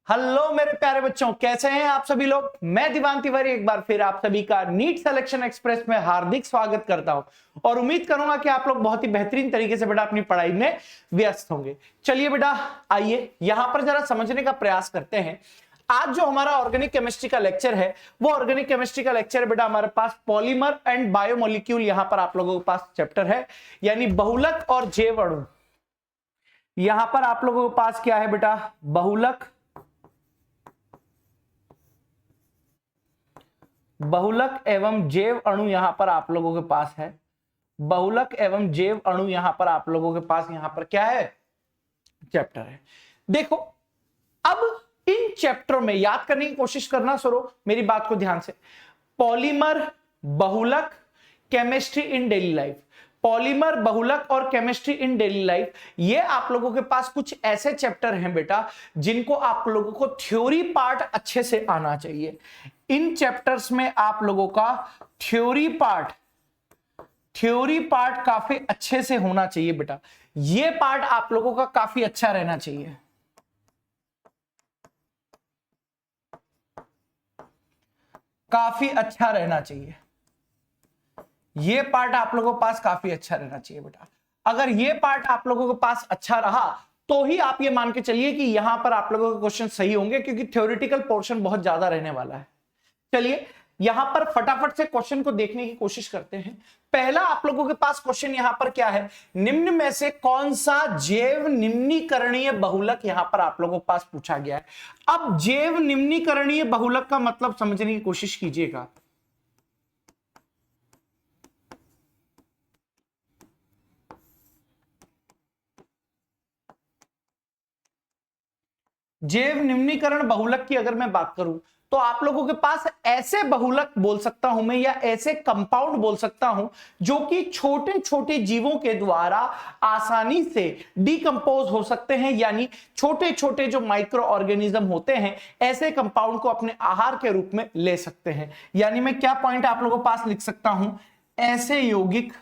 Hello मेरे प्यारे बच्चों, कैसे हैं आप सभी लोग। मैं दिवान तिवारी एक बार फिर आप सभी का नीट सिलेक्शन एक्सप्रेस में हार्दिक स्वागत करता हूं और उम्मीद करूंगा कि आप लोग बहुत ही बेहतरीन तरीके से बेटा अपनी पढ़ाई में व्यस्त होंगे। चलिए बेटा, आइए यहां पर जरा समझने का प्रयास करते हैं। आज जो हमारा ऑर्गेनिक केमिस्ट्री का लेक्चर है वो ऑर्गेनिक केमिस्ट्री का लेक्चर बेटा हमारे पास पॉलीमर एंड बायोमोलिक्यूल यहां पर आप लोगों के पास चैप्टर है, यानी बहुलक और जैव अणु। यहां पर आप लोगों के पास क्या है बेटा, बहुलक एवं जैव अणु यहां पर आप लोगों के पास है। बहुलक एवं जैव अणु यहां पर आप लोगों के पास यहां पर क्या है, चैप्टर है। देखो, अब इन चैप्टर में याद करने की कोशिश करना सरो, मेरी बात को ध्यान से। पॉलीमर, बहुलक, chemistry in daily life. Polymer, बहुलक और केमिस्ट्री इन डेली लाइफ, ये आप लोगों के पास कुछ ऐसे चैप्टर हैं बेटा जिनको आप लोगों को थ्योरी पार्ट अच्छे से आना चाहिए। इन चैप्टर्स में आप लोगों का थ्योरी पार्ट काफी अच्छे से होना चाहिए बेटा। ये पार्ट आप लोगों का काफी अच्छा रहना चाहिए। काफी अच्छा रहना चाहिए, ये पार्ट आप लोगों के पास काफी अच्छा रहना चाहिए बेटा। अगर ये पार्ट आप लोगों के पास अच्छा रहा तो ही आप ये मान के चलिए कि यहां पर आप लोगों के क्वेश्चन सही होंगे, क्योंकि थ्योरेटिकल पोर्शन बहुत ज्यादा रहने वाला है। चलिए यहां पर फटाफट से क्वेश्चन को देखने की कोशिश करते हैं। पहला आप लोगों के पास क्वेश्चन यहां पर क्या है, निम्न में से कौन सा जैव निम्नीकरणीय बहुलक यहां पर आप लोगों के पास पूछा गया है। अब जैव निम्नीकरणीय बहुलक का मतलब समझने की कोशिश कीजिएगा। जैव निम्नीकरण बहुलक की अगर मैं बात करूं तो आप लोगों के पास ऐसे बहुलक बोल सकता हूं मैं, या ऐसे कंपाउंड बोल सकता हूं जो कि छोटे छोटे जीवों के द्वारा आसानी से डिकंपोज हो सकते हैं, यानी छोटे छोटे जो माइक्रो ऑर्गेनिज्म होते हैं ऐसे कंपाउंड को अपने आहार के रूप में ले सकते हैं। यानी मैं क्या पॉइंट आप लोगों के पास लिख सकता हूं, ऐसे यौगिक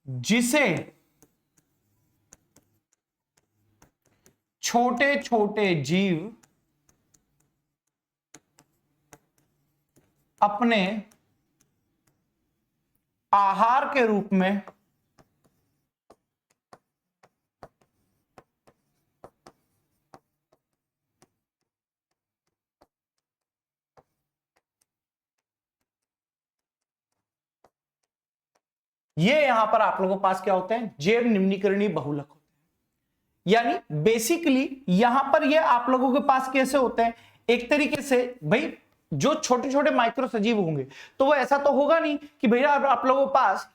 जिसे छोटे छोटे जीव अपने आहार के रूप में ये यहां पर आप लोगों के पास क्या होते हैं, जैव निम्नीकरणीय बहुलक होते हैं। यानी बेसिकली यहां पर ये आप लोगों के पास कैसे होते हैं, एक तरीके से भाई जो छोटे छोटे माइक्रो सजीव होंगे तो वो ऐसा तो होगा नहीं कि भैया आप लोगों के पास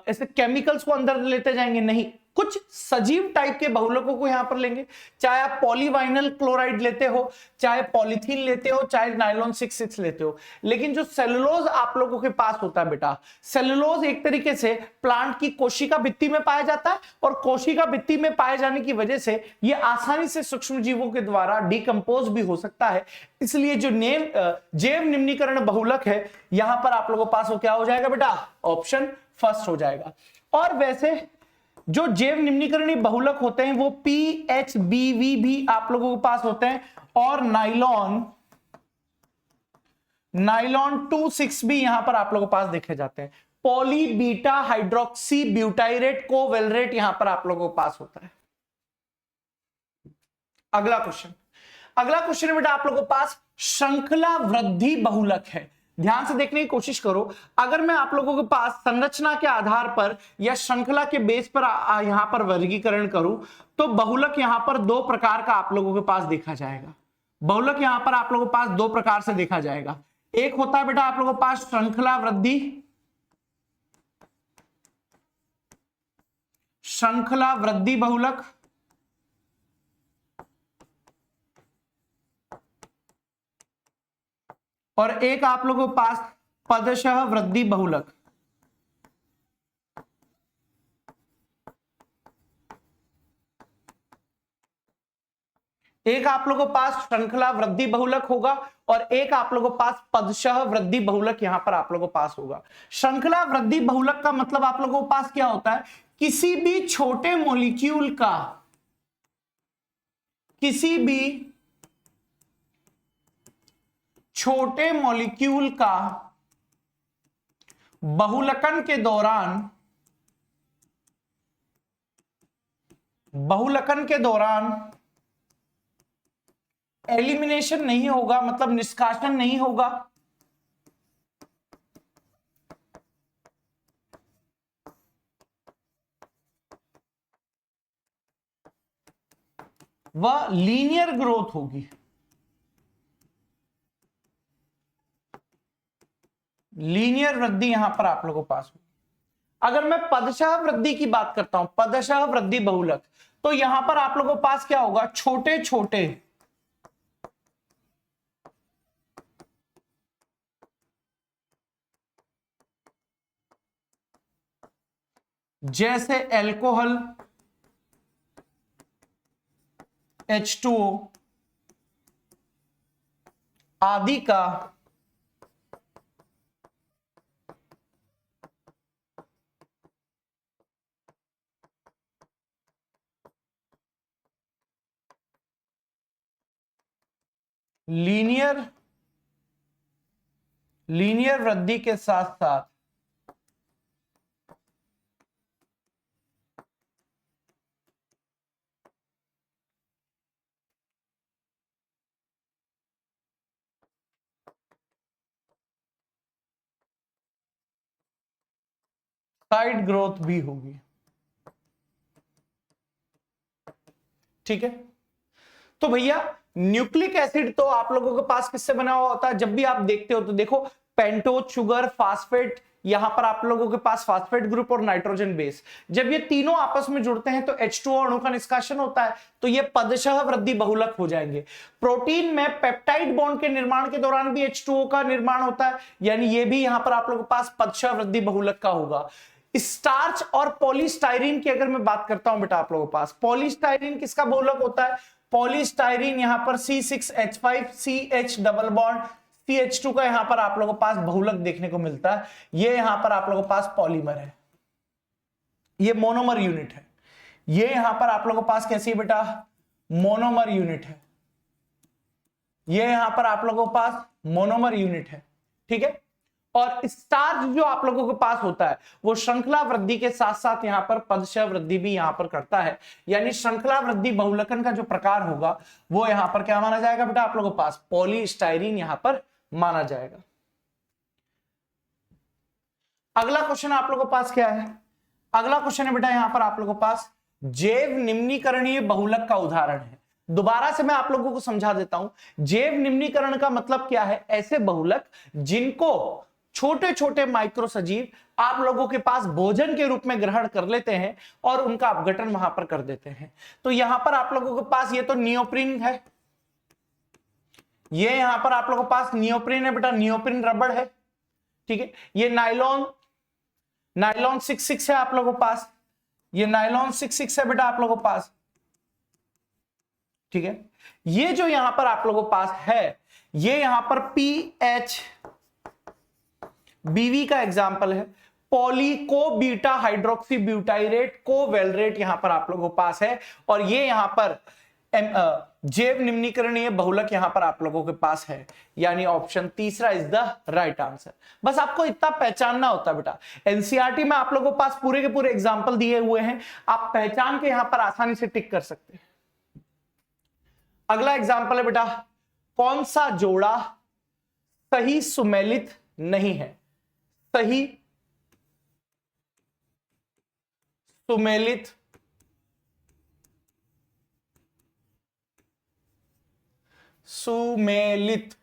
ऐसे केमिकल्स को अंदर लेते जाएंगे, नहीं, कुछ सजीव टाइप के बहुलकों को यहां पर लेंगे। चाहे आप पॉलीवाइनल क्लोराइड लेते हो, चाहे पॉलीथीन लेते हो, चाहे नाइलॉन 6,6 लेते हो, लेकिन जो सेलुलोज आप लोगों के पास होता है बेटा, सेलुलोज एक तरीके से प्लांट की कोशिका भित्ति में पाया जाता है और कोशिका भित्ति में पाए जाने की वजह से यह आसानी से सूक्ष्म जीवों के द्वारा डिकंपोज भी हो सकता है। इसलिए जो जैव निम्नीकरण बहुलक है यहां पर आप लोगों के पास वो क्या हो जाएगा बेटा, ऑप्शन फर्स्ट हो जाएगा। और वैसे जो जैव निम्नीकरणीय बहुलक होते हैं वो PHBV भी आप लोगों के पास होते हैं, और नाइलॉन 2,6 भी यहां पर आप लोगों के पास देखे जाते हैं। पॉली बीटा हाइड्रोक्सी ब्यूटाइरेट कोवेलरेट यहां पर आप लोगों के पास होता है। अगला क्वेश्चन है बेटा आप लोगों के पास श्रृंखला वृद्धि बहुलक है। ध्यान से देखने की कोशिश करो। अगर मैं आप लोगों के पास संरचना के आधार पर या श्रृंखला के बेस पर यहां पर वर्गीकरण करूं तो बहुलक यहां पर दो प्रकार का आप लोगों के पास देखा जाएगा। बहुलक यहां पर आप लोगों के पास दो प्रकार से देखा जाएगा। एक होता है बेटा आप लोगों के पास श्रृंखला वृद्धि बहुलक, और एक आप लोगों के पास पदशः वृद्धि बहुलक। एक आप लोगों के पास श्रृंखला वृद्धि बहुलक होगा और एक आप लोगों के पास पदशः वृद्धि बहुलक यहां पर आप लोगों के पास होगा। श्रृंखला वृद्धि बहुलक का मतलब आप लोगों के पास क्या होता है, किसी भी छोटे मॉलिक्यूल का, किसी भी छोटे मॉलिक्यूल का बहुलकन के दौरान, बहुलकन के दौरान एलिमिनेशन नहीं होगा, मतलब निष्कासन नहीं होगा, वह लीनियर ग्रोथ होगी। लीनियर वृद्धि यहां पर आप लोगों के पास होगी। अगर मैं पदशः वृद्धि की बात करता हूं, पदशः वृद्धि बहुलक, तो यहां पर आप लोगों के पास क्या होगा, छोटे छोटे जैसे एल्कोहल, H2O आदि का लीनियर वृद्धि के साथ साथ साइड ग्रोथ भी होगी। ठीक है, तो भैया न्यूक्लिक एसिड तो आप लोगों के पास किससे बना हुआ होता है, जब भी आप देखते हो तो देखो पेंटोज शुगर, फास्फेट, यहां पर आप लोगों के पास फास्फेट ग्रुप और नाइट्रोजन बेस, जब ये तीनों आपस में जुड़ते हैं तो H2O अणु का निष्कासन होता है, तो ये पदशः वृद्धि बहुलक हो जाएंगे। प्रोटीन में पेप्टाइड बॉन्ड के निर्माण के दौरान भी H2O का निर्माण होता है, यानी ये भी यहां पर आप लोगों के पास पदशः वृद्धि बहुलक का होगा। स्टार्च और पॉलीस्टाइरीन की अगर मैं बात करता हूं बेटा, आप लोगों के पास पॉलीस्टाइरीन किसका बहुलक होता है, पॉलीस्टाइरीन यहां पर C6H5CH डबल बॉन्ड CH2 का यहां पर आप लोगों के पास बहुलक देखने को मिलता है। ये यहां पर आप लोगों के पास पॉलीमर है, ये मोनोमर यूनिट है। ये यहां पर आप लोगों के पास कैसी है बेटा, मोनोमर यूनिट है। ये यहां पर आप लोगों के पास मोनोमर यूनिट है। ठीक है, और स्टार्च जो आप लोगों के पास होता है वो श्रृंखला वृद्धि के साथ साथ यहां पर पदशः वृद्धि भी यहां पर करता है, यानी श्रृंखला वृद्धि बहुलकन का जो प्रकार होगा वो यहां पर क्या माना जाएगा बेटा, आप लोगों के पास पॉलीस्टाइरीन यहां पर माना जाएगा। अगला क्वेश्चन आप लोगों के पास क्या है, अगला क्वेश्चन है बेटा यहां पर आप लोगों के पास जैव निम्नीकरणीय बहुलक का उदाहरण है। दोबारा से मैं आप लोगों को समझा देता हूं, जैव निम्नीकरण का मतलब क्या है, ऐसे बहुलक जिनको छोटे छोटे माइक्रो सजीव आप लोगों के पास भोजन के रूप में ग्रहण कर लेते हैं और उनका अपघटन वहां पर कर देते हैं। तो यहां पर आप लोगों के पास ये तो नियोप्रीन है, ये यहां पर आप लोगों के पास नियोप्रीन है बेटा, नियोप्रीन रबड़ है। ठीक है, ये नाइलॉन 6 है आप लोगों के पास, ये नाइलॉन 6 है बेटा आप लोगों के पास। ठीक है, ये जो यहां पर आप लोगों के पास है, ये यहां पर PHBV का एग्जाम्पल है, पॉली को बीटा हाइड्रोक्सी ब्यूटाइरेट को वेलरेट यहां पर आप लोगों के पास है, और ये यहां पर जैव निम्नीकरणीय बहुलक यहां पर आप लोगों के पास है, यानी ऑप्शन तीसरा इज द राइट आंसर। बस आपको इतना पहचानना होता है बेटा, एनसीईआरटी में आप लोगों के पास पूरे के पूरे एग्जाम्पल दिए हुए हैं, आप पहचान के यहां पर आसानी से टिक कर सकते हैं। अगला एग्जाम्पल है बेटा, कौन सा जोड़ा सही सुमेलित नहीं है, सही सुमेलित सुमेलित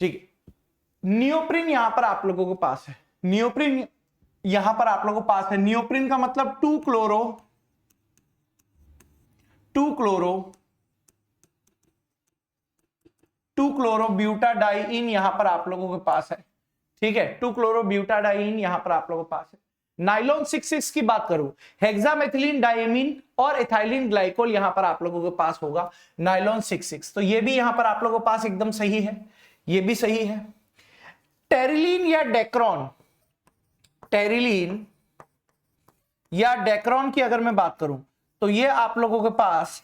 ठीक है, नियोप्रिन यहां पर आप लोगों के पास है, नियोप्रिन यहां पर आप लोगों के पास है। नियोप्रिन का मतलब 2 क्लोरो 2 क्लोरोब्यूटाडाइइन यहां पर आप लोगों के पास है, ठीक है, 2 क्लोरोब्यूटाडाइइन यहां पर आप लोगों के पास है। नाइलॉन 6,6 की बात करूं, हेक्सामेथिलीन डायमीन और एथाइलिन ग्लाइकोल यहां पर आप लोगों के पास होगा नाइलॉन 6,6, तो ये भी यहां पर आप लोगों के पास एकदम सही है, ये भी सही है। टेरिलीन या डेक्रॉन, टेरिलीन या डेक्रॉन की अगर मैं बात करूं तो ये आप लोगों के पास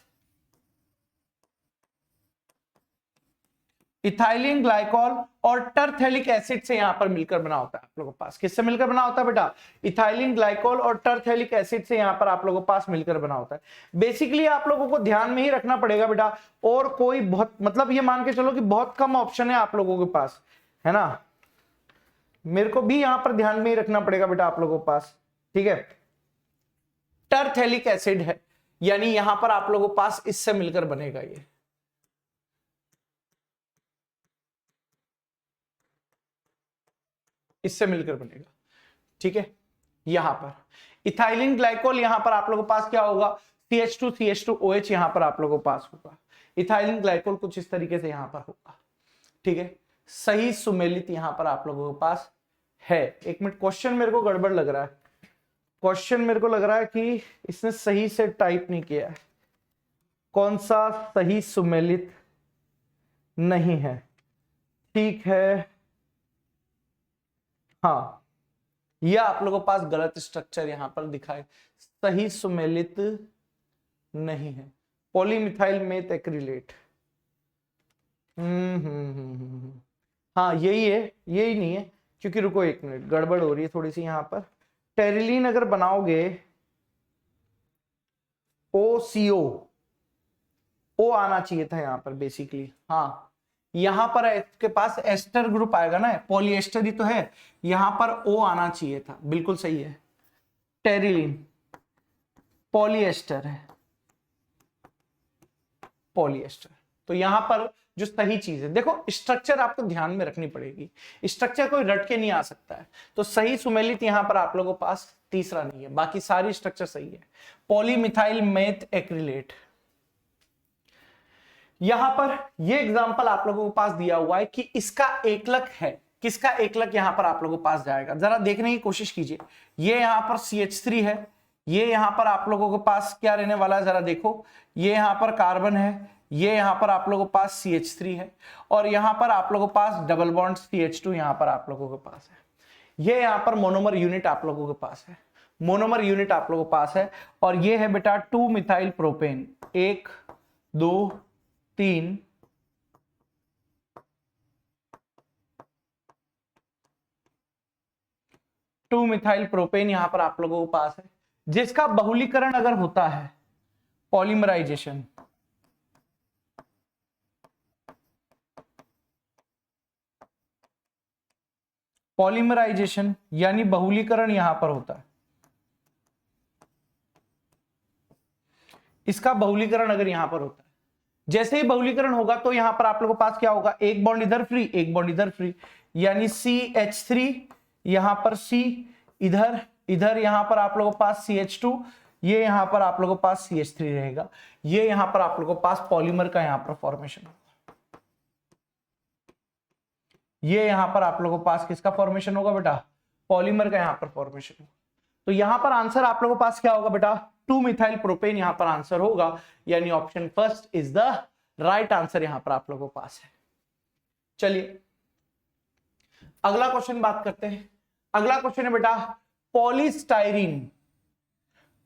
इथाइलिन ग्लाइकॉल और टरथेलिक एसिड से यहां पर मिलकर बना होता है आप लोगों के पास। किससे मिलकर बना होता है बेटा? इथाइलिन ग्लाइकॉल और टरथेलिक एसिड से यहां पर आप लोगों के पास मिलकर बना होता है। बेसिकली आप लोगों को ध्यान में ही रखना पड़ेगा बेटा, और कोई बहुत मतलब ये मान के चलो कि बहुत कम ऑप्शन है आप लोगों के पास, है ना, मेरे को भी यहां पर ध्यान में ही रखना पड़ेगा बेटा आप लोगों के पास, ठीक है। टरथेलिक एसिड है, यानी यहां पर आप लोगों के पास इससे मिलकर बनेगा, ये इससे मिलकर बनेगा, ठीक है। यहां पर इथाइलिन ग्लाइकोल यहां पर आप लोगों के पास क्या होगा? CH2CH2OH यहां पर आप लोगों के पास होगा। इथाइलिन ग्लाइकोल कुछ इस तरीके से यहां पर होगा, ठीक है। सही सुमेलित यहां पर आप लोगों के पास है। एक मिनट, क्वेश्चन मेरे को गड़बड़ लग रहा है, क्वेश्चन मेरे को लग रहा है कि इसने सही से टाइप नहीं किया है। कौन सा सही सुमेलित नहीं है? ठीक है, हाँ, यह आप लोगों के पास गलत स्ट्रक्चर यहां पर दिखाए, सही सुमेलित नहीं है। पॉलीमिथाइल मेथ एक्रिलेट, हाँ यही है, यही नहीं है, क्योंकि रुको एक मिनट, गड़बड़ हो रही है थोड़ी सी यहां पर। टेरिलीन अगर बनाओगे OCO, ओ आना चाहिए था यहां पर बेसिकली, हाँ यहां पर आपके पास एस्टर ग्रुप आएगा ना, पॉलीएस्टर ही तो है, यहां पर ओ आना चाहिए था, बिल्कुल सही है। टेरिलीन पॉलीएस्टर है, पॉलीएस्टर, तो यहां पर जो सही चीज है, देखो स्ट्रक्चर आपको ध्यान में रखनी पड़ेगी, स्ट्रक्चर कोई रट के नहीं आ सकता है। तो सही सुमेलित यहां पर आप लोगों के पास तीसरा नहीं है, बाकी सारी स्ट्रक्चर सही है। पॉलीमिथाइल मेथ एक्रिलेट, यहां पर ये एग्जांपल आप लोगों के पास दिया हुआ है कि इसका एकलक है, किसका एकलक यहां पर आप लोगों के पास जाएगा, जरा देखने की कोशिश कीजिए। ये यहां पर CH3 है, ये यहां पर आप लोगों के पास क्या रहने वाला है, जरा देखो, ये यहां पर कार्बन है, ये यहां पर आप लोगों के पास CH3 है, और यहां पर आप लोगों के पास डबल बॉन्ड CH2 यहां पर आप लोगों के पास है। ये यहां पर मोनोमर यूनिट आप लोगों के पास है, मोनोमर यूनिट आप लोगों के पास है, और ये है बेटा 2 मिथाइल प्रोपेन, 1 2 3 2 मिथाइल प्रोपेन यहां पर आप लोगों के पास है, जिसका बहुलीकरण अगर होता है, पॉलीमराइजेशन, पॉलीमराइजेशन यानी बहुलीकरण यहां पर होता है, इसका बहुलीकरण अगर यहां पर होता है, जैसे ही बहुलीकरण होगा तो यहां पर आप लोगों के पास क्या होगा, एक बॉन्ड इधर फ्री, एक बॉन्ड इधर फ्री, यानी CH3 यहां पर C, इधर इधर यहां पर आप लोगों के पास CH2, ये यहां पर आप लोगों के पास CH3 रहेगा, ये यहां पर आप लोगों के पास पॉलीमर का यहां पर फॉर्मेशन होगा, ये यहां पर आप लोगों के पास किसका फॉर्मेशन होगा बेटा, पॉलीमर का यहां पर फॉर्मेशन होगा। तो यहां पर आंसर आप लोगों के पास क्या होगा बेटा, 2 मिथाइल प्रोपेन यहां पर आंसर होगा, यानी option first is the right answer यहां पर आप लोगों के पास है। चलिए अगला क्वेश्चन बात करते हैं। अगला क्वेश्चन है बेटा पॉलीस्टाइरीन,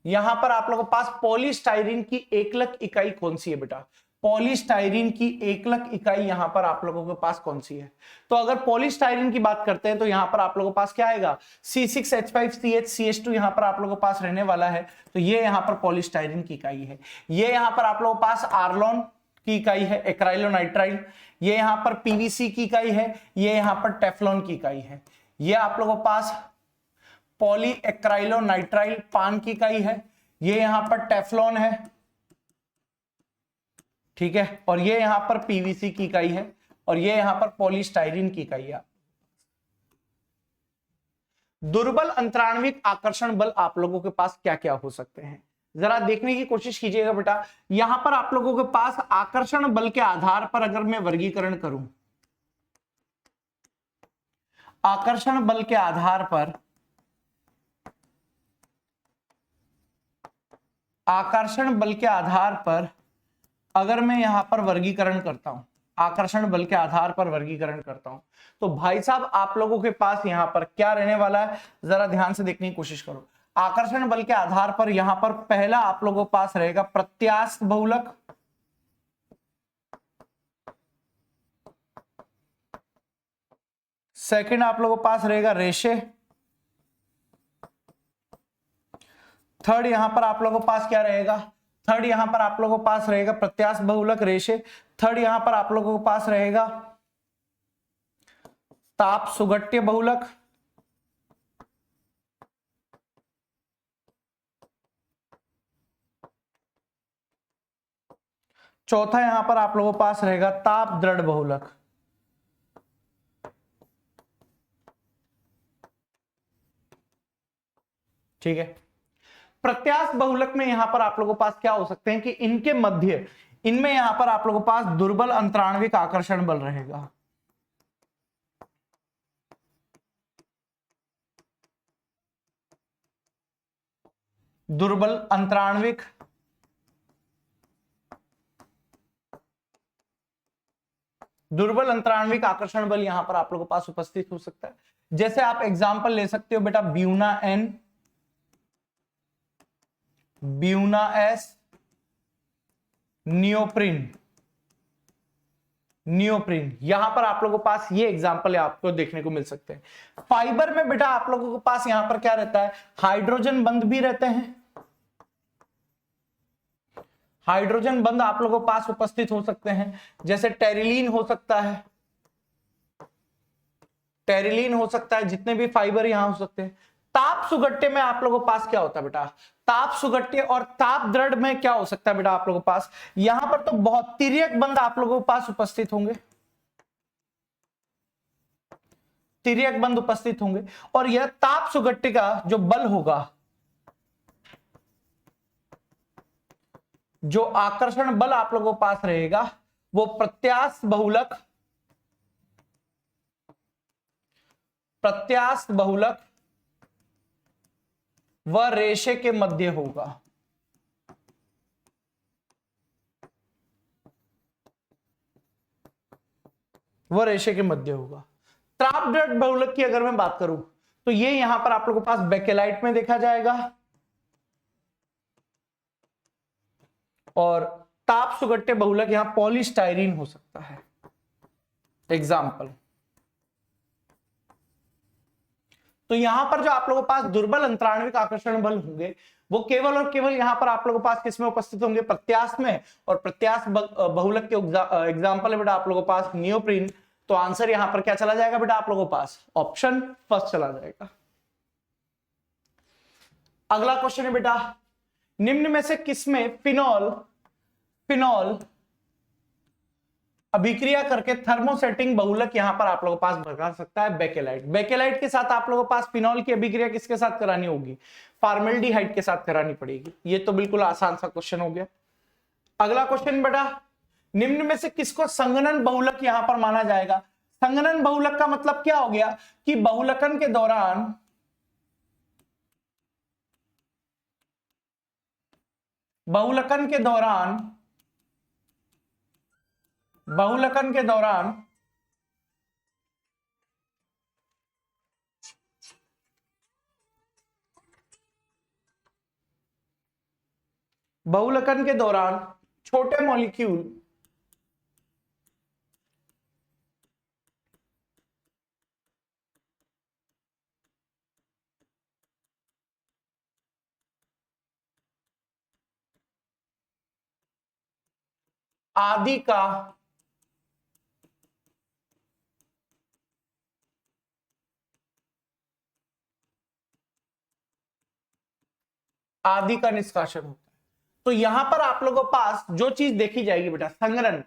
यहां पर आप लोगों के पास पॉलीस्टाइरीन की एकलक इकाई कौन सी है बेटा, पॉलीस्टाइरीन की एकलक इकाई यहां पर आप लोगों के पास कौन सी है? तो अगर पॉलीस्टाइरीन की बात करते हैं तो यहां पर आप लोगों के पास क्या आएगा, C6H5CH2 यहां पर आप लोगों के पास रहने वाला है, तो ये यहां पर पॉलीस्टाइरीन की इकाई है। ये यहां पर आप लोगों के पास आर्लॉन की इकाई है, एक्राइलोनाइट्राइल, ये यहां पर PVC की इकाई है, ये यहां पर टेफ्लॉन की इकाई है, ये आप लोगों के पास पॉली एक्राइलोनाइट्राइल पान की इकाई है, ये यहां पर टेफ्लॉन है, ठीक है, और ये यहां पर PVC की इकाई है, और ये यहां पर पॉलीस्टाइरीन की इकाई है। दुर्बल अंतराण्विक आकर्षण बल आप लोगों के पास क्या क्या हो सकते हैं, जरा देखने की कोशिश कीजिएगा बेटा, यहां पर आप लोगों के पास आकर्षण बल के आधार पर अगर मैं वर्गीकरण करूं, आकर्षण बल के आधार पर, आकर्षण बल के आधार पर अगर मैं यहां पर वर्गीकरण करता हूं, आकर्षण बल के आधार पर वर्गीकरण करता हूं, तो भाई साहब आप लोगों के पास यहां पर क्या रहने वाला है, जरा ध्यान से देखने की कोशिश करो। आकर्षण बल के आधार पर यहां पर पहला आप लोगों के पास रहेगा प्रत्यास्थ बहुलक, सेकंड आप लोगों के पास रहेगा रेशे, थर्ड यहां पर आप लोगों के पास क्या रहेगा, थर्ड यहां पर आप लोगों के पास रहेगा प्रत्यास्थ बहुलक रेशे, थर्ड यहां पर आप लोगों के पास रहेगा ताप सुगट्य बहुलक, चौथा यहां पर आप लोगों के पास रहेगा ताप दृढ़ बहुलक। ठीक है, प्रत्यास्थ बहुलक में यहां पर आप लोगों के पास क्या हो सकते हैं कि इनके मध्य, इनमें यहां पर आप लोगों के पास दुर्बल अंतराणविक आकर्षण बल रहेगा, दुर्बल अंतराणविक आकर्षण बल यहां पर आप लोगों के पास उपस्थित हो सकता है। जैसे आप एग्जांपल ले सकते हो बेटा, ब्यूना एन, ब्यूना एस, नियोप्रिन, नियोप्रिन, यहां पर आप लोगों के पास ये एग्जांपल आपको देखने को मिल सकते हैं। फाइबर में बेटा आप लोगों के पास यहां पर क्या रहता है, हाइड्रोजन बंध भी रहते हैं, हाइड्रोजन बंध आप लोगों के पास उपस्थित हो सकते हैं, जैसे टेरिलीन हो सकता है, टेरिलीन हो सकता है, जितने भी फाइबर यहां हो सकते हैं। ताप सुगट्टे में आप लोगों के पास क्या होता है बेटा, ताप सुगट्टे और ताप दृढ़ में क्या हो सकता है बेटा आप लोगों के पास, यहां पर तो बहुत तिर्यक बंध आप लोगों के पास उपस्थित होंगे, तिर्यक बंध उपस्थित होंगे, और यह ताप सुगट्टे का जो बल होगा, जो आकर्षण बल आप लोगों के पास रहेगा, वो प्रत्यास्थ बहुलक, प्रत्यास्थ बहुलक व रेशे के मध्य होगा, वह रेशे के मध्य होगा। ताप दृढ़ बहुलक की अगर मैं बात करूं तो ये यहां पर आप लोगों के पास बेकेलाइट में देखा जाएगा, और ताप सुगट्टे बहुलक यहां पॉलीस्टाइरीन हो सकता है, एग्जाम्पल। तो यहां पर जो आप लोगों के पास दुर्बल अंतराणविक आकर्षण बल होंगे, वो केवल और केवल यहां पर आप लोगों के पास किसमें उपस्थित होंगे, प्रत्यास्थ में, और प्रत्यास्थ बहुलक के एग्जाम्पल है बेटा आप लोगों के पास नियोप्रिन। तो आंसर यहां पर क्या चला जाएगा बेटा आप लोगों के पास, ऑप्शन फर्स्ट चला जाएगा। अगला क्वेश्चन है बेटा, निम्न में से किसमें फिनॉल, फिनॉल अभिक्रिया करके थर्मोसेटिंग बहुलक यहां पर आप लोगों के पास बना सकता है, बेकेलाइट। बेकेलाइट के साथ आप लोगों के पास फिनॉल की अभिक्रिया किसके साथ करानी होगी, फॉर्मेल्डिहाइड के साथ करानी पड़ेगी। ये तो बिल्कुल आसान सा क्वेश्चन हो गया। अगला क्वेश्चन बेटा, निम्न में से किसको संघनन बहुलक यहां पर माना जाएगा। संघनन बहुलक का मतलब क्या हो गया कि बहुलकन के दौरान, बहुलकन के दौरान, बहुलकन के दौरान बहुलकन के दौरान छोटे मॉलिक्यूल आदि का निष्कासन होता है। तो यहां पर आप लोगों के पास जो चीज देखी जाएगी बेटा, संघनन,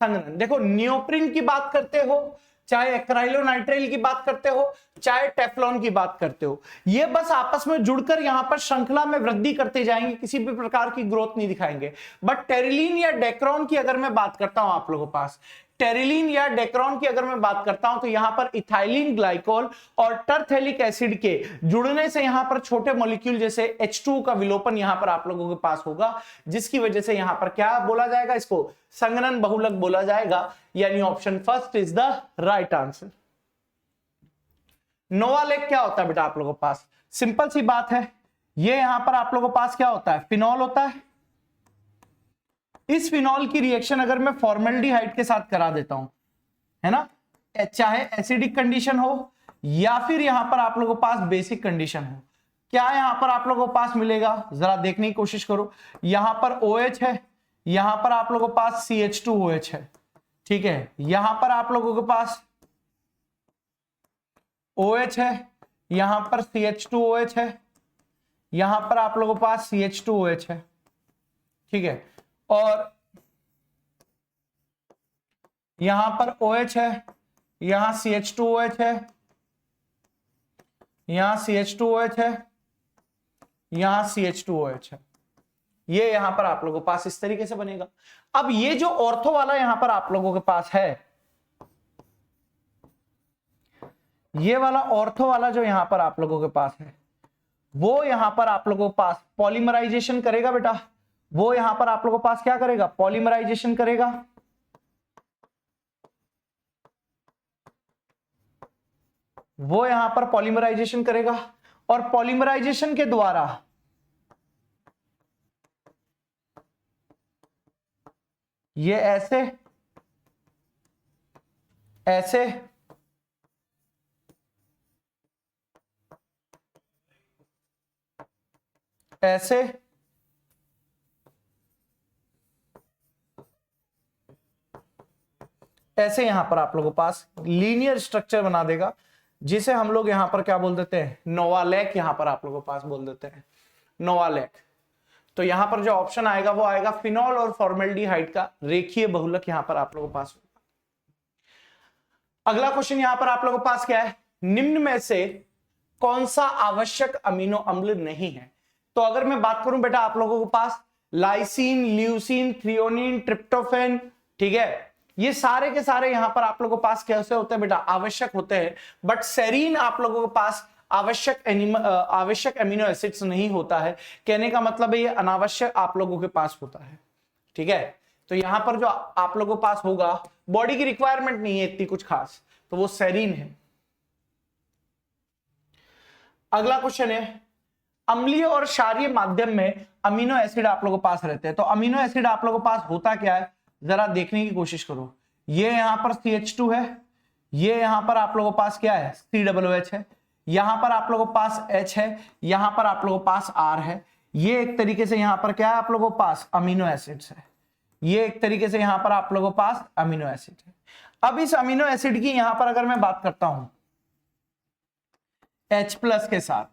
संघनन देखो, नियोप्रिन की बात करते हो चाहे एक्राइलोनाइट्राइल की बात करते हो, चाहे टेफ्लॉन की बात करते हो, ये बस आपस में जुड़कर यहां पर श्रृंखला में वृद्धि करते जाएंगे, किसी भी प्रकार की ग्रोथ नहीं दिखाएंगे। बट टेरिलीन या डेक्रॉन की अगर मैं बात करता हूं आप लोगों के पास, टेरिलीन या डेक्रॉन की अगर मैं बात करता हूं तो यहां पर इथाइलिन ग्लाइकोल और टरथेलिक एसिड के जुड़ने से यहां पर छोटे मॉलिक्यूल जैसे H2 का विलोपन यहां पर आप लोगों के पास होगा, जिसकी वजह से यहां पर क्या बोला जाएगा, इसको संघनन बहुलक बोला जाएगा। यानी option first is the right answer. Novolac क्या होता है बेटा आप लोगों के पास, सिंपल सी बात है, ये यहां पर आप लोगों के पास क्या होता है, फिनॉल होता है। इस फिनॉल की रिएक्शन अगर मैं फॉर्मेल्डिहाइड के साथ करा देता हूं, है ना, चाहे एसिडिक कंडीशन हो या फिर यहां पर आप लोगों के पास बेसिक कंडीशन हो, क्या यहां पर आप लोगों को पास मिलेगा, जरा देखने की कोशिश करो। यहां पर OH है, यहां पर आप लोगों के पास CH2OH है, ठीक है, यहां पर आप लोगों के पास OH है, यहां पर CH2OH है, यहां पर आप लोगों के पास CH2OH है, ठीक है, और यहां पर OH है, यहां CH2OH है, यहां CH2OH है, यहां CH2OH है। ये यहां पर आप लोगों के पास इस तरीके से बनेगा। अब ये जो ऑर्थो वाला यहां पर आप लोगों के पास है, ये वाला ऑर्थो वाला जो यहां पर आप लोगों के पास है, वो यहां पर आप लोगों के पास पॉलीमराइजेशन करेगा बेटा, वो यहां पर आप लोगों के पास क्या करेगा, पॉलीमराइजेशन करेगा। वो यहां पर पॉलीमराइजेशन करेगा और पॉलीमराइजेशन के द्वारा ये ऐसे ऐसे ऐसे ऐसे यहां पर आप लोगों के पास लीनियर स्ट्रक्चर बना देगा, जिसे हम लोग यहां पर क्या बोल देते हैं, नोवालेक यहां पर आप लोगों के पास बोल देते हैं, नोवालेक। तो यहां पर जो ऑप्शन आएगा वो आएगा फिनॉल और फॉर्मेल्डिहाइड का रेखीय बहुलक यहां पर आप लोगों के पास होगा। अगला क्वेश्चन यहां पर आप लोगों के पास क्या है, निम्न में से कौन सा आवश्यक अमीनो अम्ल नहीं है। तो अगर मैं बात करूं बेटा आप लोगों के पास लाइसिन, ल्यूसिन, थ्रियोनिन, ट्रिप्टोफेन, ठीक है, ये सारे के सारे यहां पर आप लोगों के पास कैसे होते हैं बेटा, आवश्यक होते हैं। बट सेरीन आप लोगों के पास आवश्यक एमिनो एसिड्स नहीं होता है, कहने का मतलब है ये अनावश्यक आप लोगों के पास होता है, ठीक है। तो यहां पर जो आप लोगों के पास होगा, बॉडी की रिक्वायरमेंट नहीं है इतनी कुछ खास, तो वो सेरीन है। अगला क्वेश्चन है, अम्लीय और क्षारीय माध्यम में अमीनो एसिड आप लोगों के पास रहते हैं। तो अमीनो एसिड आप लोगों के पास होता क्या है, जरा देखने की कोशिश करो। ये यहां पर CH2 है, ये यहां पर आप लोगों के पास क्या है, COOH है, यहां पर आप लोगों के पास H है, यहां पर आप लोगों के पास R है। ये एक तरीके से यहां पर क्या है आप लोगों के पास अमीनो एसिड्स है, ये एक तरीके से यहां पर आप लोगों के पास अमीनो एसिड है। अब इस अमीनो एसिड की यहां पर अगर मैं बात करता हूं H+ के साथ,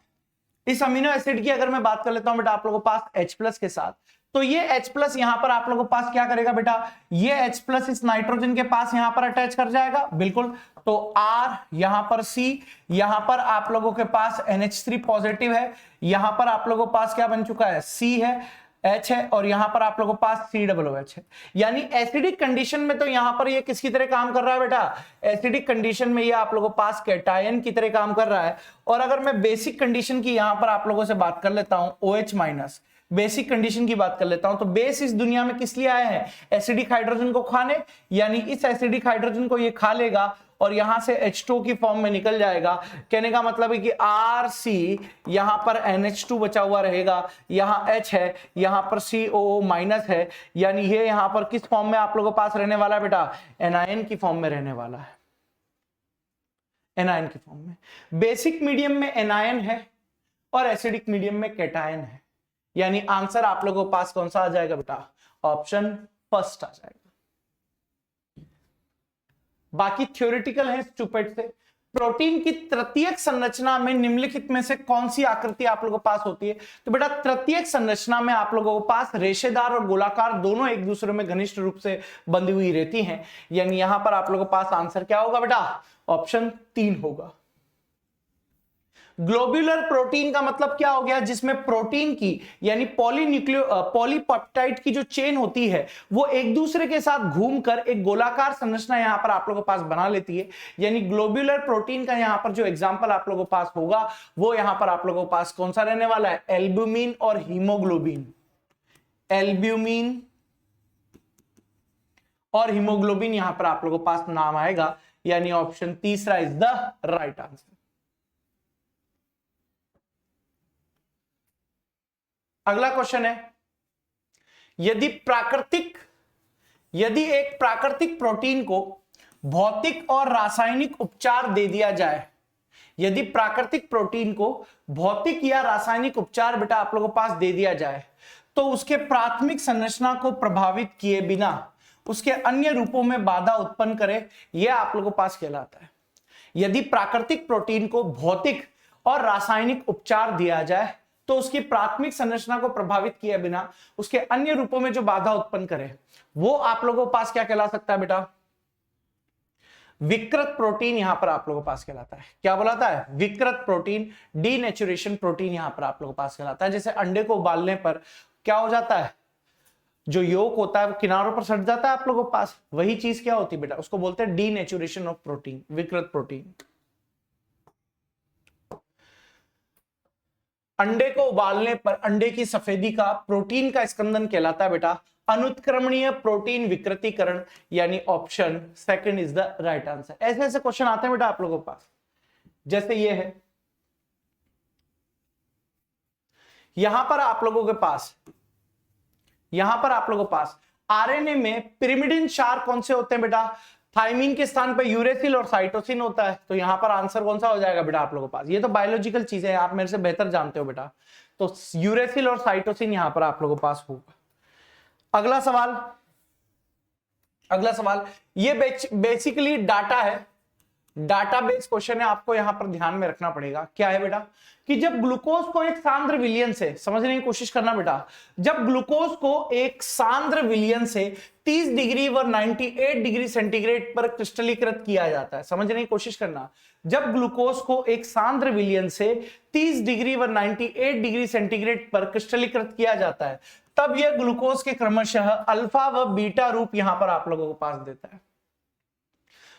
इस अमीनो एसिड की अगर मैं बात कर लेता हूं बेटा आप लोगों के पास H+ के साथ, तो ये H+ यहां पर आप लोगों के पास क्या करेगा बेटा, ये H+ इस नाइट्रोजन के पास यहां पर अटैच कर जाएगा, बिल्कुल। तो R, यहां पर C, यहां पर आप लोगों के पास NH3 पॉजिटिव है, यहां पर आप लोगों के पास क्या बन चुका है, C है, H है, और यहां पर आप लोगों के पास COOH है। यानी एसिडिक कंडीशन में तो यहां पर ये किसकी तरह काम कर रहा है बेटा, एसिडिक कंडीशन में ये आप लोगों के पास कैटायन की तरह काम कर रहा है। और अगर मैं बेसिक कंडीशन की यहां पर आप लोगों से बात कर लेता हूं, OH-, बेसिक कंडीशन की बात कर लेता हूं, तो बेस इस दुनिया में किस लिए आए हैं, एसिडिक हाइड्रोजन को खाने, यानी इस एसिडिक हाइड्रोजन को ये खा लेगा और यहां से H2 की फॉर्म में निकल जाएगा। कहने का मतलब है कि RC, यहां पर NH2 बचा हुआ रहेगा, यहां H है, यहां पर COO- है, यानी ये यहां पर किस फॉर्म में आप लोगों के पास रहने वाला है बेटा, एनायन की फॉर्म में रहने वाला है, एनायन की फॉर्म में। बेसिक मीडियम में एनायन है और एसिडिक मीडियम में कैटायन है, यानी आंसर आप लोगों के पास कौन सा आ जाएगा बेटा, ऑप्शन फर्स्ट आ जाएगा। बाकी थ्योरेटिकल है स्टूपिड से, प्रोटीन की तृतीयक संरचना में निम्नलिखित में से कौन सी आकृति आप लोगों के पास होती है? तो बेटा तृतीयक संरचना में आप लोगों के पास रेशेदार और गोलाकार दोनों एक दूसरे में घनिष्ठ रूप से बंधी हुई रहती हैं। यानी यहां पर आप लोगों के पास आंसर क्या होगा बेटा? ऑप्शन 3 होगा। ग्लोब्यूलर प्रोटीन का मतलब क्या हो गया? जिसमें प्रोटीन की यानी पॉलीपेप्टाइड की जो चेन होती है वो एक दूसरे के साथ घूमकर एक गोलाकार संरचना यहां पर आप लोगों के पास बना लेती है। यानी ग्लोब्यूलर प्रोटीन का यहां पर जो एग्जांपल आप लोगों के पास होगा वो यहां पर आप लोगों के पास कौन सा रहने वाला है? एल्ब्यूमिन और हीमोग्लोबिन। एल्ब्यूमिन और हीमोग्लोबिन यहां पर आप लोगों के पास नाम आएगा। यानी ऑप्शन तीसरा इज द राइट आंसर। अगला क्वेश्चन है, यदि एक प्राकृतिक प्रोटीन को भौतिक और रासायनिक उपचार दे दिया जाए, यदि प्राकृतिक प्रोटीन को भौतिक या रासायनिक उपचार बेटा आप लोगों के पास दे दिया जाए तो उसके प्राथमिक संरचना को प्रभावित किए बिना उसके अन्य रूपों में बाधा उत्पन्न करे, यह आप लोगों के पास कहलाता है। यदि प्राकृतिक प्रोटीन को भौतिक और रासायनिक उपचार दिया जाए तो उसकी प्राथमिक संरचना को प्रभावित किए बिना उसके अन्य रूपों में जो बाधा उत्पन्न करे वो आप लोगों के पास क्या कहला सकता है बेटा? विकृत प्रोटीन यहां पर आप लोगों के पास कहलाता है। क्या बोलाता है? विकृत प्रोटीन, डीनेचुरेशन प्रोटीन यहां पर आप लोगों के पास कहलाता है। जैसे अंडे को उबालने पर क्या हो जाता है? जो योक होता है किनारों पर सट जाता है आप लोगों के पास, वही चीज क्या होती है बेटा? उसको बोलते हैं डीनेचुरेशन ऑफ प्रोटीन, विकृत प्रोटीन। अंडे को उबालने पर अंडे की सफेदी का प्रोटीन का स्कंदन कहलाता है बेटा अनुत्क्रमणीय प्रोटीन विकृतीकरण। यानी option second is the right answer. ऐसे ऐसे क्वेश्चन आते हैं बेटा आप लोगों के पास, जैसे ये है, यहां पर आप लोगों के पास आरएनए में पिरिमिडिन क्षार कौन से होते हैं बेटा? थाइमिन के स्थान पर यूरेसिल और साइटोसिन होता है। तो यहां पर आंसर कौन सा हो जाएगा बेटा आप लोगों के पास? ये तो बायोलॉजिकल चीजें हैं, आप मेरे से बेहतर जानते हो बेटा। तो यूरेसिल और साइटोसिन यहां पर आप लोगों के पास होगा। अगला सवाल ये बेसिकली डाटा है, डाटाबेस क्वेश्चन है, आपको यहां पर ध्यान में रखना पड़ेगा। क्या है बेटा? कि जब ग्लूकोज को एक सांद्र विलयन से, समझने की कोशिश करना बेटा, जब ग्लूकोज को एक सांद्र विलयन से 30 डिग्री व 98 डिग्री सेंटीग्रेड पर क्रिस्टलीकृत किया जाता है, समझने की कोशिश करना, जब ग्लूकोज को एक सांद्र विलयन से 30 डिग्री व 98 डिग्री सेंटीग्रेड पर क्रिस्टलीकृत किया जाता है, तब यह ग्लूकोज के क्रमशः अल्फा व बीटा रूप यहां पर आप लोगों को पास देता है।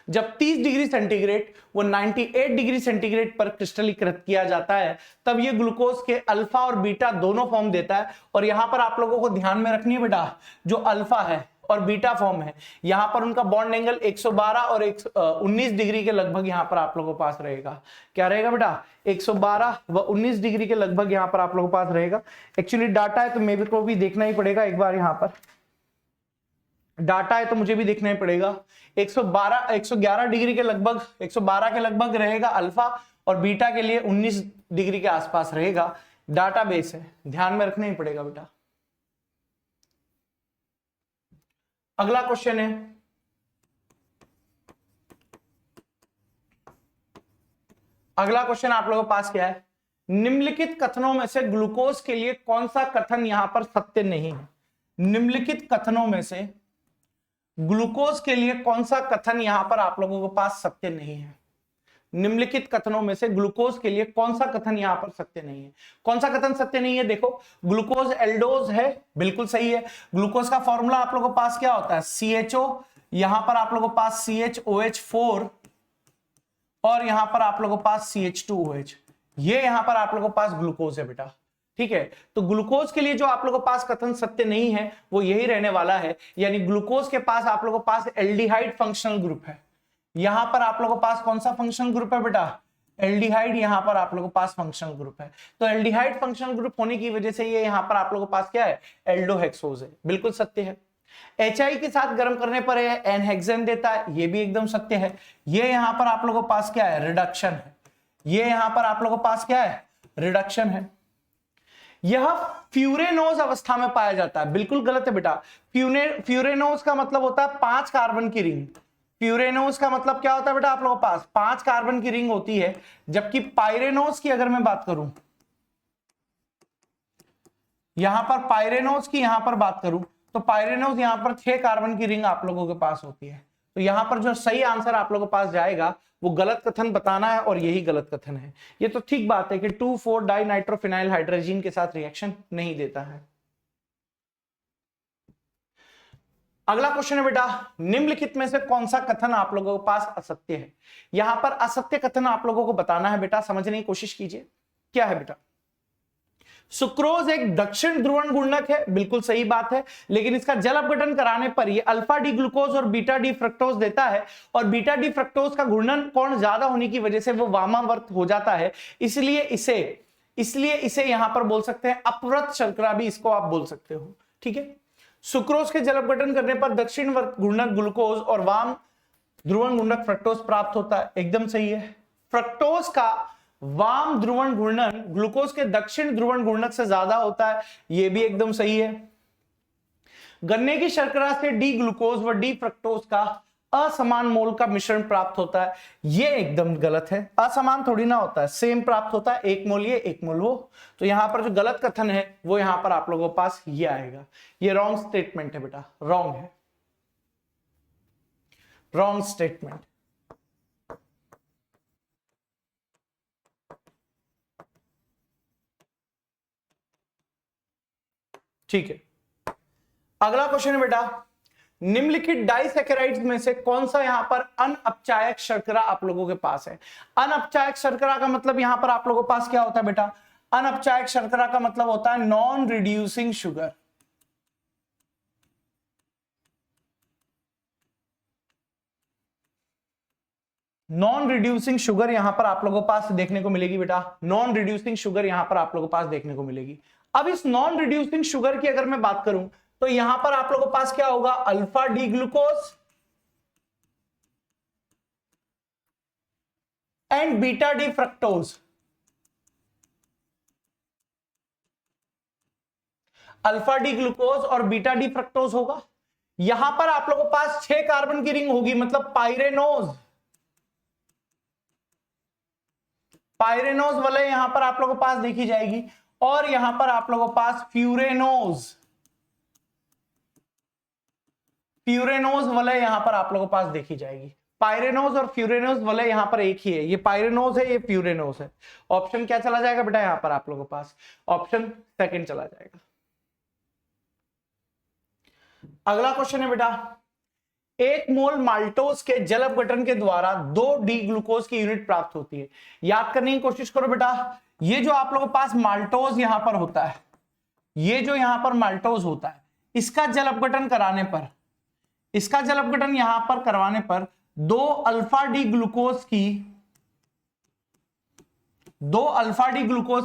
जब 30 डिग्री सेंटीग्रेड वो 98 डिग्री सेंटीग्रेड पर क्रिस्टलीकृत किया जाता है तब ये ग्लूकोज के अल्फा और बीटा दोनों फॉर्म देता है। और यहां पर आप लोगों को ध्यान में रखनी है बेटा, जो अल्फा है और बीटा फॉर्म है यहां पर उनका बॉन्ड एंगल 112 और 19 डिग्री के लगभग यहां पर आप लोगों के पास रहेगा। क्या रहेगा बेटा? 112 व 19 डिग्री के लगभग यहां पर आप लोगों के पास रहेगा। एक्चुअली डाटा है तो मेरे को भी देखना ही पड़ेगा एक बार, यहां पर डाटा है तो मुझे भी देखना ही पड़ेगा। 111 डिग्री के लगभग, 112 के लगभग रहेगा अल्फा और बीटा के लिए 19 डिग्री के आसपास रहेगा। डाटा बेस है, ध्यान में रखना ही पड़ेगा बेटा। अगला क्वेश्चन है, अगला क्वेश्चन आप लोगों के पास क्या है? निम्नलिखित कथनों में से ग्लूकोज के लिए कौन सा कथन यहां पर सत्य नहीं है? निम्नलिखित कथनों में से ग्लूकोज के लिए कौन सा कथन यहां पर आप लोगों के पास सत्य नहीं है? निम्नलिखित कथनों में से ग्लूकोज के लिए कौन सा कथन यहां पर सत्य नहीं है? कौन सा कथन सत्य नहीं है? देखो, ग्लूकोज एल्डोज है, बिल्कुल सही है। ग्लूकोज का फॉर्मूला आप लोगों के पास क्या होता है? CHO, यहां पर आप लोगों के पास CHOH4 और यहां पर आप लोगों के पास CH2OH। ये यहां पर आप लोगों के पास ग्लूकोज है बेटा, ठीक है। तो ग्लूकोज के लिए जो आप लोगों के पास कथन सत्य नहीं है वो यही रहने वाला है, यानी ग्लूकोज के पास आप लोगों के पास एल्डिहाइड फंक्शनल ग्रुप है। यहां पर आप लोगों के पास कौन सा फंक्शनल ग्रुप है बेटा? एल्डिहाइड यहां पर आप लोगों के पास फंक्शनल ग्रुप है। तो एल्डिहाइड फंक्शनल ग्रुप होने की वजह से ये यहां पर आप लोगों के पास क्या है? एल्डोहेक्सोज है, बिल्कुल सत्य है। HI के साथ गर्म करने पर एनहेक्सेन देता है, ये भी एकदम सत्य है। ये यहां पर आप लोगों के पास क्या है? रिडक्शन है। ये यहां पर आप लोगों के पास क्या है? रिडक्शन है। यह फ्यूरेनोज अवस्था में पाया जाता है, बिल्कुल गलत है बेटा। फ्यूरेनोज का मतलब होता है 5 कार्बन की रिंग। फ्यूरेनोज का मतलब क्या होता है बेटा आप लोगों के पास 5 कार्बन की रिंग होती है, जबकि पाइरेनोज की अगर मैं बात करूं, यहां पर पाइरेनोज की यहां पर बात करूं तो पाइरेनोज यहां पर 6 कार्बन की रिंग आप लोगों के पास होती है। तो यहां पर जो सही आंसर आप लोगों के पास जाएगा वो गलत कथन बताना है, और यही गलत कथन है। ये तो ठीक बात है कि 2,4 डाई नाइट्रोफिनाइल हाइड्रोजन के साथ रिएक्शन नहीं देता है। अगला क्वेश्चन है बेटा, निम्नलिखित में से कौन सा कथन आप लोगों के पास असत्य है? यहां पर असत्य कथन आप लोगों को बताना है बेटा, समझने की कोशिश कीजिए। क्या है बेटा? सुक्रोज एक दक्षिण ध्रुवण गुणक है, बिल्कुल सही बात है, लेकिन इसका जल अपघटन कराने पर ये अल्फा डी ग्लूकोज और बीटा डी फ्रक्टोज देता है, और बीटा डी फ्रक्टोज का घूर्णन कोण ज्यादा होने की वजह से वो वामावर्त हो जाता है, इसलिए इसे यहां पर बोल सकते हैं अपव्रत शर्करा, भी इसको आप बोल सकते हो। ठीक है, सुक्रोज के जल अपघटन करने पर दक्षिण गुणक ग्लूकोज और वाम ध्रुवण गुणक फ्रक्टोज प्राप्त होता है, एकदम सही है। फ्रक्टोज का वाम ध्रुवण घूर्णन ग्लूकोज के दक्षिण ध्रुवण घूर्णक से ज्यादा होता है, यह भी एकदम सही है। गन्ने की शर्करा से डी ग्लूकोज व डी फ्रक्टोज का असमान मोल का मिश्रण प्राप्त होता है, यह एकदम गलत है। असमान थोड़ी ना होता है, सेम प्राप्त होता है, 1 मोल ये 1 मोल वो। तो यहां पर जो गलत कथन है वो यहां पर आप लोगों के पास ये आएगा, ये रॉन्ग स्टेटमेंट है बेटा, रॉन्ग है, रॉन्ग स्टेटमेंट। ठीक है, अगला क्वेश्चन है बेटा, निम्नलिखित डाइसैकेराइड्स में से कौन सा यहां पर अनअपचायक शर्करा आप लोगों के पास है? अनअपचायक शर्करा का मतलब यहां पर आप लोगों के पास क्या होता है बेटा? अनअपचायक शर्करा का मतलब होता है non reducing sugar. Non reducing sugar यहां पर आप लोगों के पास देखने को मिलेगी बेटा, नॉन रिड्यूसिंग शुगर यहां पर आप लोगों के पास देखने को मिलेगी। अब इस नॉन रिड्यूसिंग शुगर की अगर मैं बात करूं तो यहां पर आप लोगों के पास क्या होगा? Alpha D glucose and beta D fructose. Alpha D glucose और बीटा डी फ्रक्टोज होगा। यहां पर आप लोगों के पास 6 कार्बन की रिंग होगी, मतलब पाइरेनोज, पाइरेनोज वाले यहां पर आप लोगों के पास देखी जाएगी, और यहां पर आप लोगों के पास फ्यूरेनोज, फ्यूरेनोज वाले यहां पर आप लोगों के पास देखी जाएगी। पाइरेनोज और फ्यूरेनोज वाले यहां पर एक ही है, ये पाइरेनोज है, ये फ्यूरेनोज है। ऑप्शन क्या चला जाएगा बेटा यहां पर आप लोगों के पास? ऑप्शन सेकंड चला जाएगा। अगला क्वेश्चन है बेटा, 1 मोल माल्टोज के जल अपघटन के द्वारा 2 डी ग्लूकोज की यूनिट प्राप्त होती है। याद करने की कोशिश करो बेटा, ये जो आप लोगों के पास माल्टोज यहां पर होता है, ये जो यहां पर माल्टोज होता है, इसका जल अपघटन कराने पर, इसका जल अपघटन यहां पर करवाने पर 2 अल्फा डी ग्लूकोज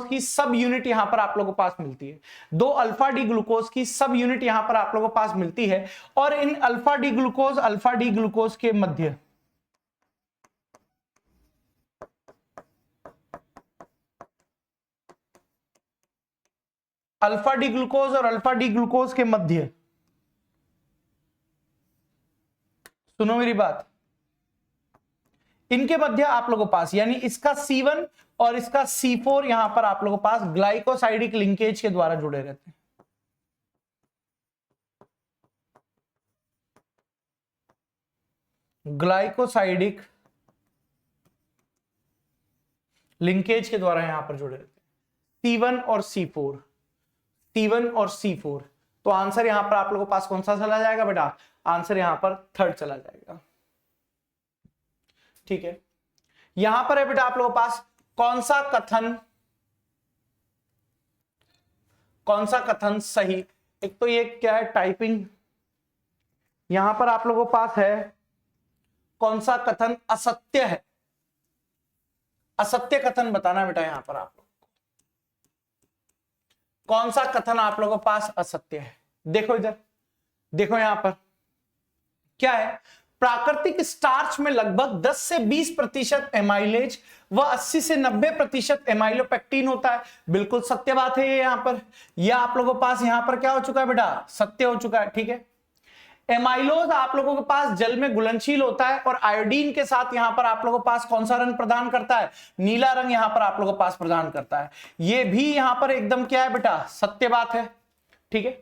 की सब यूनिट यहां पर आप लोगों को पास मिलती है। 2 अल्फा डी ग्लूकोज की सब यूनिट यहां पर आप लोगों को पास मिलती है, और इन अल्फा डी ग्लूकोज के मध्य अल्फा डी ग्लूकोज और अल्फा डी ग्लूकोज के मध्य, सुनो मेरी बात, इनके मध्य आप लोगों के पास, यानी इसका C1 और इसका C4 यहां पर आप लोगों के पास ग्लाइकोसाइडिक लिंकेज के द्वारा जुड़े रहते हैं। ग्लाइकोसाइडिक लिंकेज के द्वारा यहां पर जुड़े रहते हैं C1 और C4, C1 और C4। तो आंसर यहां पर आप लोगों के पास कौन सा चला जाएगा बेटा? आंसर यहां पर थर्ड चला जाएगा। ठीक है, यहां पर है बेटा आप लोगों के पास कौन सा कथन सही? एक तो ये क्या है, टाइपिंग, यहां पर आप लोगों के पास है कौन सा कथन असत्य है? असत्य कथन बताना बेटा यहां पर आप लोग को, कौन सा कथन आप लोगों के पास असत्य है? देखो इधर, देखो यहां पर क्या है, प्राकृतिक स्टार्च में लगभग 10 से 20% एमाइलेज व 80 से 90% एमाइलोपेक्टिन होता है। बिल्कुल सत्य बात है ये, यहां पर यह आप लोगों के पास यहां पर क्या हो चुका है बेटा? सत्य हो चुका है। ठीक है, एमाइलोज आप लोगों के पास जल में घुलनशील होता है और आयोडीन के साथ यहां पर आप लोगों के पास कौन सा रंग प्रदान करता है, नीला रंग यहां पर आप लोगों के पास प्रदान करता है। ये भी यहां पर एकदम क्या है बेटा, सत्य बात है, ठीक है।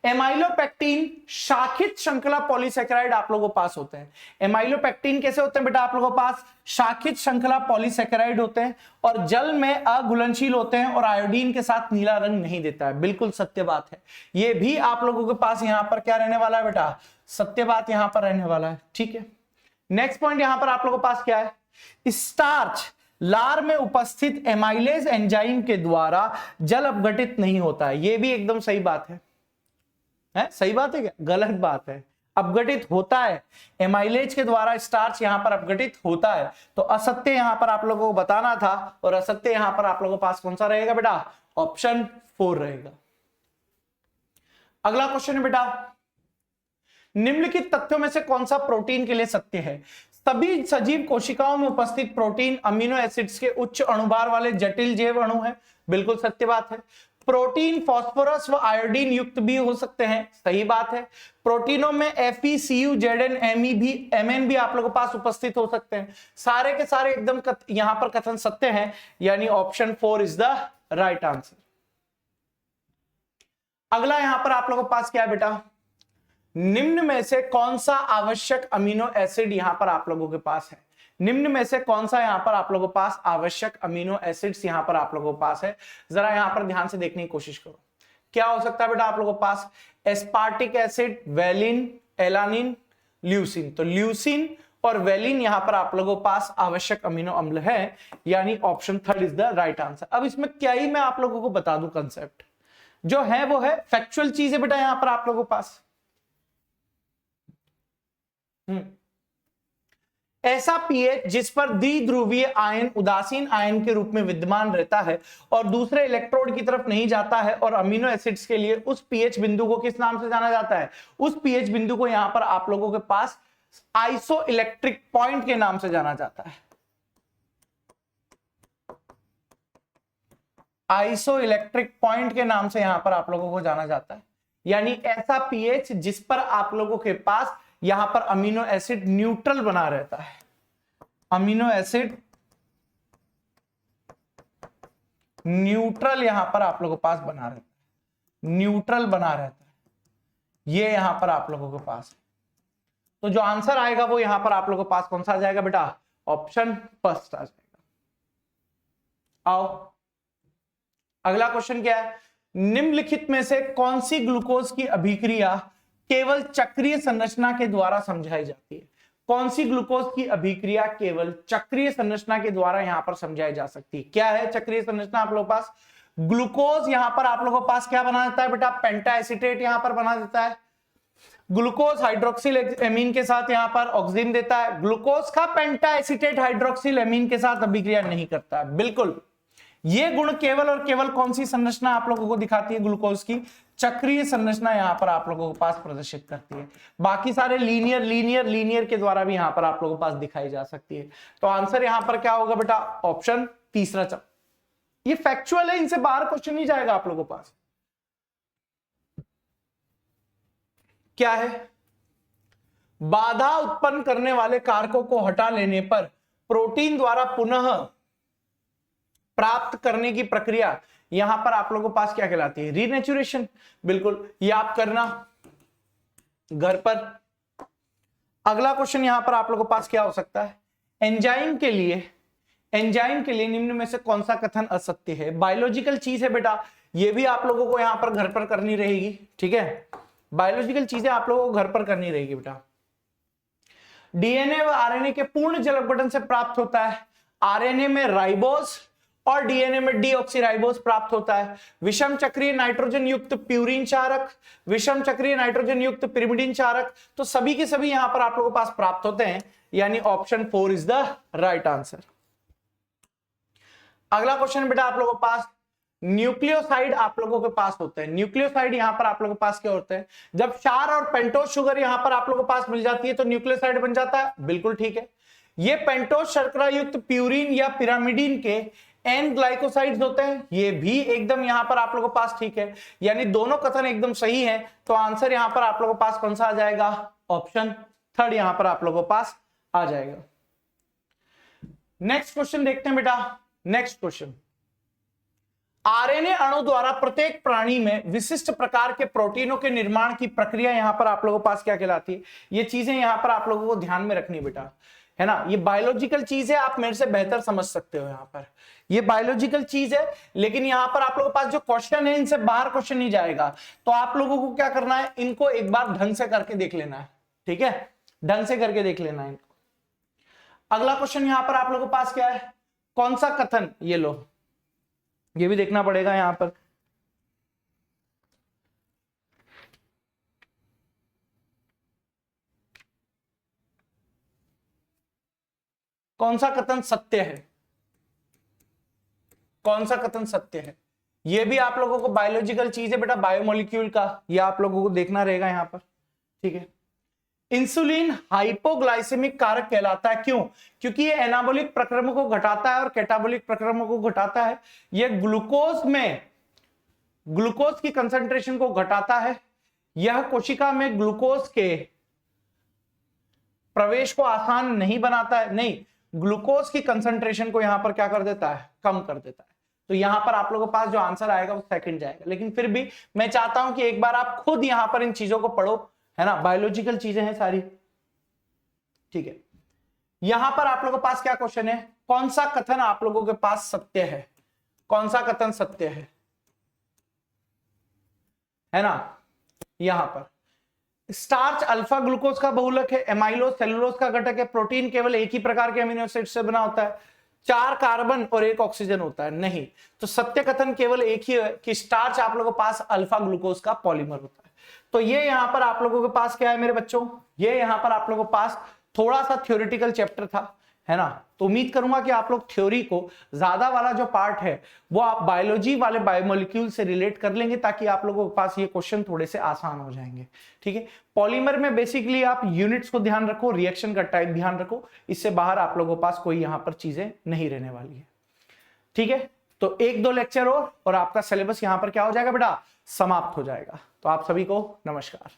एमाइलोपेक्टिन शाखित श्रृंखला पॉलीसेकेराइड आप लोगों के पास होते हैं। एमाइलोपेक्टिन कैसे होते हैं बेटा, आप लोगों के पास शाखित श्रृंखला पॉलीसेकेराइड होते हैं और जल में अघुलनशील होते हैं और आयोडीन के साथ नीला रंग नहीं देता है, बिल्कुल सत्य बात है। ये भी आप लोगों के पास यहां पर क्या रहने वाला है बेटा, सत्य बात यहां पर रहने वाला है, ठीक है। नेक्स्ट पॉइंट यहां पर आप लोगों के पास क्या है, स्टार्च लार में उपस्थित एमाइलेज एंजाइम के द्वारा जल अपघटित नहीं होता है। यह भी एकदम सही बात है, सही बात है क्या, गलत बात है, अपघटित होता है, एमाइलेज के द्वारा स्टार्च यहां पर अपघटित होता है। तो असत्य यहां पर आप लोगों को बताना था और असत्य यहां पर आप लोगों के पास कौन सा रहेगा बेटा, ऑप्शन 4 रहेगा। अगला क्वेश्चन है बेटा, निम्नलिखित तथ्यों में से कौन सा प्रोटीन के लिए सत्य है। सभी सजीव कोशिकाओं में उपस्थित प्रोटीन अमीनो एसिड्स के उच्च अणुभार वाले जटिल जैव अणु है, बिल्कुल सत्य बात है। प्रोटीन फास्फोरस व आयोडीन युक्त भी हो सकते हैं, सही बात है। प्रोटीनों में Fe, Cu, Zn, Mn भी आप लोगों के पास उपस्थित हो सकते हैं। सारे के सारे एकदम यहां पर कथन सत्य हैं, यानी option 4 is the right answer. अगला यहां पर आप लोगों के पास क्या है बेटा, निम्न में से कौन सा आवश्यक अमीनो एसिड यहां पर आप लोगों के पास है। निम्न में से कौन सा यहां पर आप लोगों के पास आवश्यक अमीनो एसिड्स यहां पर आप लोगों के पास है, जरा यहां पर ध्यान से देखने की कोशिश करो। क्या हो सकता है बेटा आप लोगों के पास, aspartic acid, valine, alanine, leucine. तो ल्यूसिन और वेलिन यहां पर आप लोगों के पास आवश्यक अमीनो अम्ल है, यानी option 3 is the right answer. अब इसमें क्या ही मैं आप लोगों को बता दूं, कंसेप्ट जो है वो है फैक्चुअल चीज है बेटा यहां पर आप लोगों के पास। ऐसा पीएच जिस पर द्विध्रुवीय आयन उदासीन आयन के रूप में विद्यमान रहता है और दूसरे इलेक्ट्रोड की तरफ नहीं जाता है, और अमीनो एसिड्स के लिए उस पीएच बिंदु को किस नाम से जाना जाता है, उस पीएच बिंदु को यहां पर आप लोगों के पास आइसो इलेक्ट्रिक पॉइंट के नाम से जाना जाता है। आइसो इलेक्ट्रिक पॉइंट के नाम से यहां पर आप लोगों को जाना जाता है, यानी ऐसा पीएच जिस पर आप लोगों के पास यहां पर अमीनो एसिड न्यूट्रल बना रहता है। अमीनो एसिड न्यूट्रल यहां पर आप लोगों के पास बना रहता है, न्यूट्रल बना रहता है, ये यहां पर आप लोगों के पास है। तो जो आंसर आएगा वो यहां पर आप लोगों के पास कौन सा आ जाएगा बेटा, ऑप्शन फर्स्ट आ जाएगा। आओ अगला क्वेश्चन क्या है, निम्नलिखित में से कौन सी ग्लूकोज की अभिक्रिया केवल चक्रीय संरचना के द्वारा समझाई जाती है। कौन सी ग्लूकोज की अभिक्रिया केवल चक्रीय संरचना के द्वारा यहां पर समझाई जा सकती है। क्या है चक्रीय संरचना आप लोगों के पास, ग्लूकोज यहां पर आप लोगों के पास क्या बना देता है बेटा, पेंटा एसीटेट यहां पर बना देता है। ग्लूकोज हाइड्रोक्सिल एमीन के साथ यहां पर ऑक्सीजन देता है। ग्लूकोज का पेंटा एसीटेट हाइड्रोक्सिल एमीन के साथ अभिक्रिया नहीं करता है, बिल्कुल। ये गुण केवल और केवल कौन सी संरचना आप लोगों को दिखाती है, ग्लूकोज की चक्रीय संरचना यहां पर आप लोगों के पास प्रदर्शित करती है। बाकी सारे लीनियर के द्वारा भी यहां पर आप लोगों के पास दिखाई जा सकती है। तो आंसर यहां पर क्या होगा बेटा, ऑप्शन तीसरा। ये फैक्चुअल है, इनसे बाहर क्वेश्चन नहीं जाएगा आप लोगों के पास। क्या है, बाधा उत्पन्न करने वाले कारकों को हटा लेने पर प्रोटीन द्वारा पुनः प्राप्त करने की प्रक्रिया यहां पर आप लोगों के पास क्या कहलाती है, रीनेचुरेशन। बिल्कुल, ये आप करना घर पर। अगला क्वेश्चन यहां पर आप लोगों के पास क्या हो सकता है, एंजाइम के लिए निम्न में से कौन सा कथन असत्य है। बायोलॉजिकल चीज है बेटा, ये भी आप लोगों को यहां पर घर पर करनी रहेगी, ठीक है। बायोलॉजिकल चीजें आप लोगों को घर पर करनी रहेगी बेटा। डीएनए व आरएनए के पूर्ण जल अपघटन से प्राप्त होता है। आरएनए में राइबोज और डीएनए में डीऑक्सीराइबोज प्राप्त होता है। विषम चक्रीय नाइट्रोजन युक्त प्यूरिन चारक, विषम चक्रीय नाइट्रोजन युक्त पिरिमिडीन चारक, तो सभी के सभी यहां पर आप लोगों के पास प्राप्त होते हैं, यानी option 4 is the right answer. अगला क्वेश्चन बेटा आप लोगों के पास, न्यूक्लियोसाइड आप लोगों के पास होते हैं। न्यूक्लियोसाइड यहां पर आप लोगों के पास क्या होते हैं, जब क्षार और पेंटोज शुगर यहां पर आप लोगों के पास मिल जाती है तो न्यूक्लियोसाइड बन जाता है, बिल्कुल ठीक है। ये पेंटोज शर्करा युक्त प्यूरिन या पिरामिडीन के एन ग्लाइकोसाइड्स होते हैं, ये भी एकदम यहां पर आप लोगों के पास ठीक है, यानी दोनों कथन एकदम सही है। तो आंसर यहां पर आप लोगों के पास कौन सा आ जाएगा, ऑप्शन थर्ड यहां पर आप लोगों के पास आ जाएगा। नेक्स्ट क्वेश्चन देखते हैं बेटा। नेक्स्ट क्वेश्चन, आरएनए अणु द्वारा प्रत्येक प्राणी में विशिष्ट प्रकार के प्रोटीनों के निर्माण की प्रक्रिया यहां पर आप लोगों के पास क्या कहलाती है। ये चीजें यहां पर आप लोगों को ध्यान में रखनी बेटा, है ना। ये बायोलॉजिकल चीज है, आप मेरे से बेहतर समझ सकते हो यहां पर, ये बायोलॉजिकल चीज है, लेकिन यहां पर आप लोगों के पास जो क्वेश्चन है इनसे बाहर क्वेश्चन नहीं जाएगा। तो आप लोगों को क्या करना है, इनको एक बार ढंग से करके देख लेना है, ठीक है, ढंग से करके देख लेना है इनको। अगला क्वेश्चन यहां पर आप लोगों के पास क्या है, कौन सा कथन, ये लो, ये भी देखना पड़ेगा यहां पर। कौन सा कथन सत्य है, कौन सा कथन सत्य है, ये भी आप लोगों को बायोलॉजिकल चीज है बेटा, बायोमोलिक्यूल का, ये आप लोगों को देखना रहेगा यहां पर, ठीक है। इंसुलिन हाइपोग्लाइसेमिक कारक कहलाता है, क्यों, क्योंकि ये एनाबॉलिक प्रक्रम को घटाता है और कैटाबॉलिक प्रक्रम को घटाता है। ये ग्लूकोज में ग्लूकोज की कंसंट्रेशन को घटाता है, यह कोशिका में ग्लूकोज के प्रवेश को आसान नहीं बनाता है, नहीं, ग्लूकोज की कंसंट्रेशन को यहां पर क्या कर देता है, कम कर देता है। तो यहां पर आप लोगों के पास जो आंसर आएगा वो सेकंड जाएगा, लेकिन फिर भी मैं चाहता हूं कि एक बार आप खुद यहां पर इन चीजों को पढ़ो, है ना, बायोलॉजिकल चीजें हैं सारी, ठीक है। यहां पर आप लोगों के पास क्या क्वेश्चन है, कौन सा कथन आप लोगों के पास सत्य है, कौन सा कथन सत्य है ना। यहां पर स्टार्च अल्फा ग्लूकोज का बहुलक है, एमाइलोज सेलुलोज का घटक है, प्रोटीन केवल एक ही प्रकार के अमीनो एसिड से बना होता है, 4 कार्बन और 1 ऑक्सीजन होता है, नहीं। तो सत्य कथन केवल एक ही है कि स्टार्च आप लोगों के पास अल्फा ग्लूकोज का पॉलीमर होता है। तो ये यहां पर आप लोगों के पास क्या है मेरे बच्चों, ये यहां पर आप लोगों के पास थोड़ा सा थ्योरेटिकल चैप्टर था, है ना। तो उम्मीद करूंगा कि आप लोग थ्योरी को ज्यादा वाला जो पार्ट है वो आप बायोलॉजी वाले बायोमोलिक्यूल से रिलेट कर लेंगे, ताकि आप लोगों के पास ये क्वेश्चन थोड़े से आसान हो जाएंगे, ठीक है। पॉलीमर में बेसिकली आप यूनिट्स को ध्यान रखो, रिएक्शन का टाइप ध्यान रखो, इससे बाहर आप लोगों के पास कोई यहां पर चीजें नहीं रहने वाली है, ठीक है। तो 1-2 लेक्चर और आपका सिलेबस यहां पर क्या हो जाएगा बेटा, समाप्त हो जाएगा। तो आप सभी को नमस्कार।